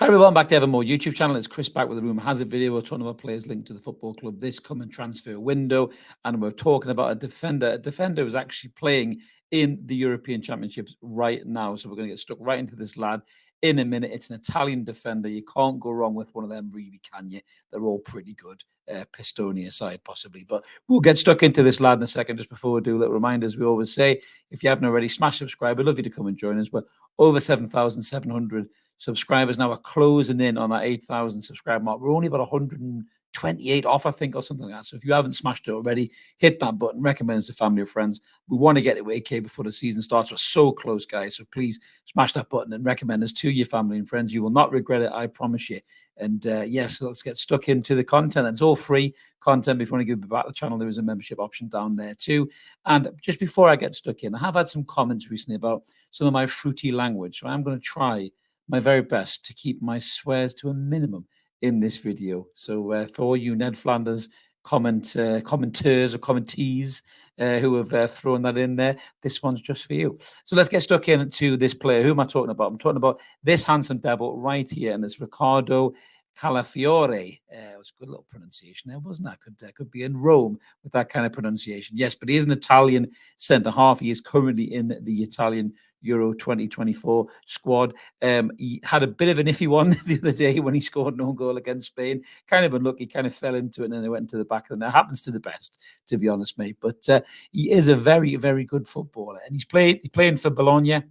Hi everyone, back to Evermore YouTube channel. It's Chris back with the Room Has It video. We're talking about players linked to the football club this coming transfer window, and we're talking about a defender who's actually playing in the European Championships right now. So we're going to get stuck right into this lad in a minute. It's an Italian defender. You can't go wrong with one of them, really, can you? They're all pretty good. Pistoni aside, possibly. But we'll get stuck into this lad in a second. Just before we do, little reminders we always say, if you haven't already, smash subscribe. We'd love you to come and join us. We're over 7,700 subscribers now. Are closing in on that 8,000 subscriber mark. We're only about 128 off, I think, or something like that. So if you haven't smashed it already, hit that button, recommend it to family or friends. We want to get it to 8K before the season starts. We're so close, guys. So please smash that button and recommend us to your family and friends. You will not regret it, I promise you. And yes, so let's get stuck into the content. It's all free content. If you want to give back the channel, there is a membership option down there too. And just before I get stuck in, I have had some comments recently about some of my fruity language. So I'm going to try my very best to keep my swears to a minimum in this video. So for all you Ned Flanders commenters or commentees who have thrown that in there, this one's just for you. So let's get stuck into this player. Who am I talking about? I'm talking about this handsome devil right here, and it's Riccardo Calafiori. It was a good little pronunciation there, wasn't that? Could be in Rome with that kind of pronunciation. Yes, but he is an Italian centre-half. He is currently in the Italian Euro 2024 squad. He had a bit of an iffy one the other day when he scored no goal against Spain. Kind of unlucky, kind of fell into it, and then it went into the back. And that happens to the best, to be honest, mate. But he is a very, very good footballer. And he's playing for Bologna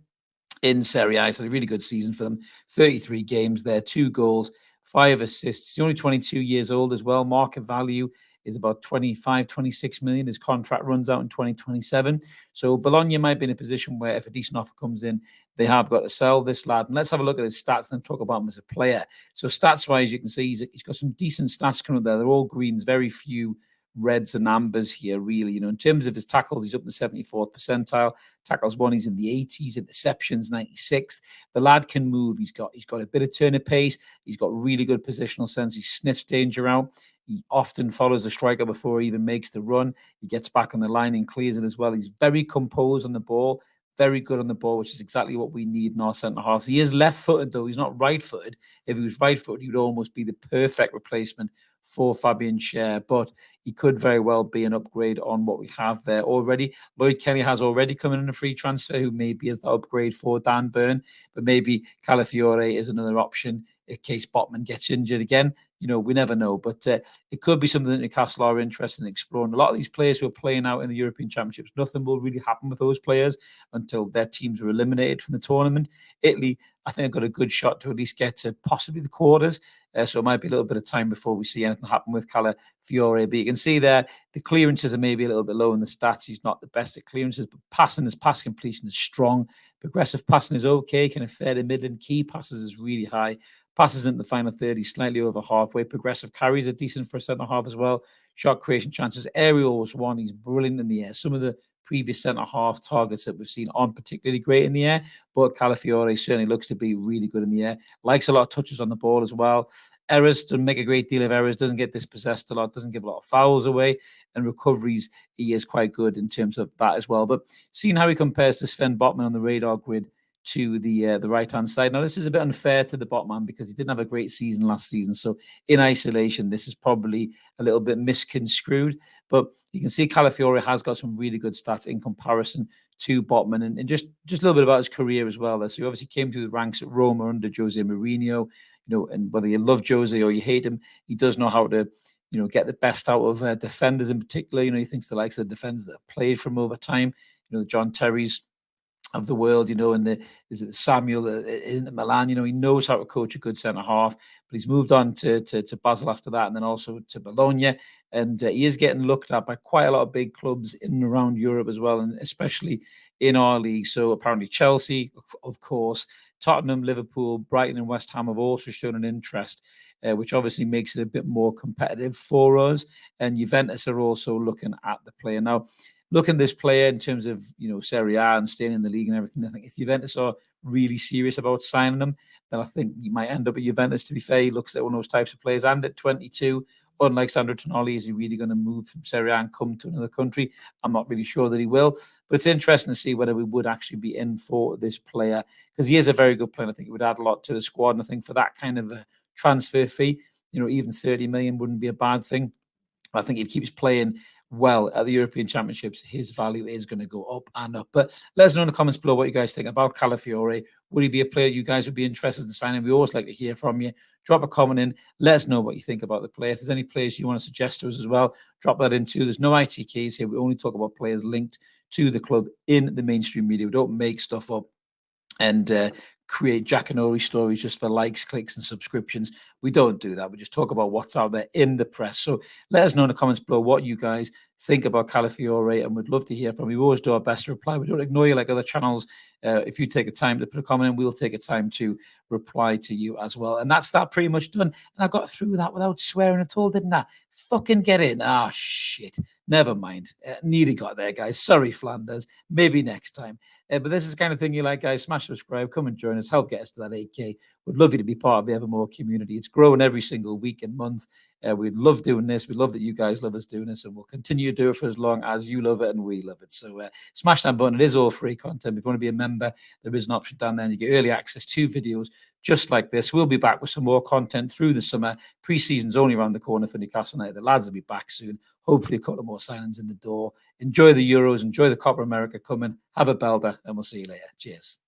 in Serie A. He's had a really good season for them. 33 games there, 2 goals, 5 assists. He's only 22 years old as well. Market value is about 25, 26 million. His contract runs out in 2027. So Bologna might be in a position where if a decent offer comes in, they have got to sell this lad. And let's have a look at his stats and talk about him as a player. So stats-wise, you can see he's got some decent stats coming up there. They're all greens, very few reds and ambers here, really. You know, in terms of his tackles, he's up in the 74th percentile. Tackles won, he's in the 80s. Interceptions, 96th. The lad can move. He's got a bit of turn of pace. He's got really good positional sense. He sniffs danger out. He often follows the striker before he even makes the run. He gets back on the line and clears it as well. He's very composed on the ball, very good on the ball, which is exactly what we need in our centre-halves. He is left-footed, though. He's not right-footed. If he was right-footed, he would almost be the perfect replacement for Fabian Schär, but he could very well be an upgrade on what we have there already. Lloyd Kelly has already come in a free transfer, who maybe is the upgrade for Dan Burn, but maybe Calafiori is another option in case Botman gets injured again. You know, we never know, but it could be something that Newcastle are interested in exploring. A lot of these players who are playing out in the European Championships, nothing will really happen with those players until their teams are eliminated from the tournament. Italy, I think, have got a good shot to at least get to possibly the quarters. So it might be a little bit of time before we see anything happen with Calafiori. But you can see there, the clearances are maybe a little bit low in the stats. He's not the best at clearances, but his pass completion is strong. Progressive passing is okay, kind of fair to middling. Key passes is really high. Passes into the final third, he's slightly over halfway. Progressive carries are decent for a centre-half as well. Shot creation chances. Aerial was one. He's brilliant in the air. Some of the previous centre-half targets that we've seen aren't particularly great in the air, but Calafiori certainly looks to be really good in the air. Likes a lot of touches on the ball as well. Errors, doesn't make a great deal of errors, doesn't get dispossessed a lot, doesn't give a lot of fouls away, and recoveries, he is quite good in terms of that as well. But seeing how he compares to Sven Botman on the radar grid to the right-hand side. Now, this is a bit unfair to the Botman because he didn't have a great season last season. So in isolation, this is probably a little bit misconstrued. But you can see Calafiori has got some really good stats in comparison to Botman. And just a little bit about his career as well. So he obviously came through the ranks at Roma under Jose Mourinho. You know, and whether you love Jose or you hate him, he does know how to, you know, get the best out of defenders in particular. You know, he thinks the likes of the defenders that have played from over time, you know, John Terry's of the world, you know, and is it Samuel in Milan, you know, he knows how to coach a good centre-half, but he's moved on to Basel after that, and then also to Bologna, and he is getting looked at by quite a lot of big clubs in and around Europe as well, and especially in our league. So apparently Chelsea, of course, Tottenham, Liverpool, Brighton and West Ham have also shown an interest, which obviously makes it a bit more competitive for us, and Juventus are also looking at the player. Now, looking at this player in terms of, you know, Serie A and staying in the league and everything, I think if Juventus are really serious about signing him, then I think he might end up at Juventus, to be fair. He looks at one of those types of players. And at 22, unlike Sandro Tonali, is he really going to move from Serie A and come to another country? I'm not really sure that he will, but it's interesting to see whether we would actually be in for this player, because he is a very good player. I think it would add a lot to the squad, and I think for that kind of a transfer fee, even 30 million wouldn't be a bad thing. I think if he keeps playing well at the European Championships, his value is going to go up and up. But let us know in the comments below what you guys think about Calafiori. Would he be a player you guys would be interested in signing? We always like to hear from you. Drop a comment in. Let us know what you think about the player. If there's any players you want to suggest to us as well, drop that in too. There's no IT keys here. We only talk about players linked to the club in the mainstream media. We don't make stuff up and create Jackanory stories just for likes, clicks, and subscriptions. We don't do that. We just talk about what's out there in the press. So let us know in the comments below what you guys think about Calafiori, and we'd love to hear from you. We always do our best to reply. We don't ignore you like other channels. If you take a time to put a comment in, we'll take a time to reply to you as well. And that's that pretty much done. And I got through that without swearing at all, didn't I? Fucking get in. Ah, shit. Never mind. Nearly got there, guys. Sorry, Flanders. Maybe next time. But this is the kind of thing you like, guys. Smash subscribe. Come and join us. Help get us to that 8K. We'd love you to be part of the Evermore community. It's growing every single week and month. We'd love doing this. We love that you guys love us doing this, and we'll continue to do it for as long as you love it and we love it. So smash that button. It is all free content. If you want to be a member, there is an option down there, and you get early access to videos just like this. We'll be back with some more content through the summer. Pre-season's only around the corner for Newcastle United. The lads will be back soon. Hopefully a couple of more signings in the door. Enjoy the Euros. Enjoy the Copa America coming. Have a belter, and we'll see you later. Cheers.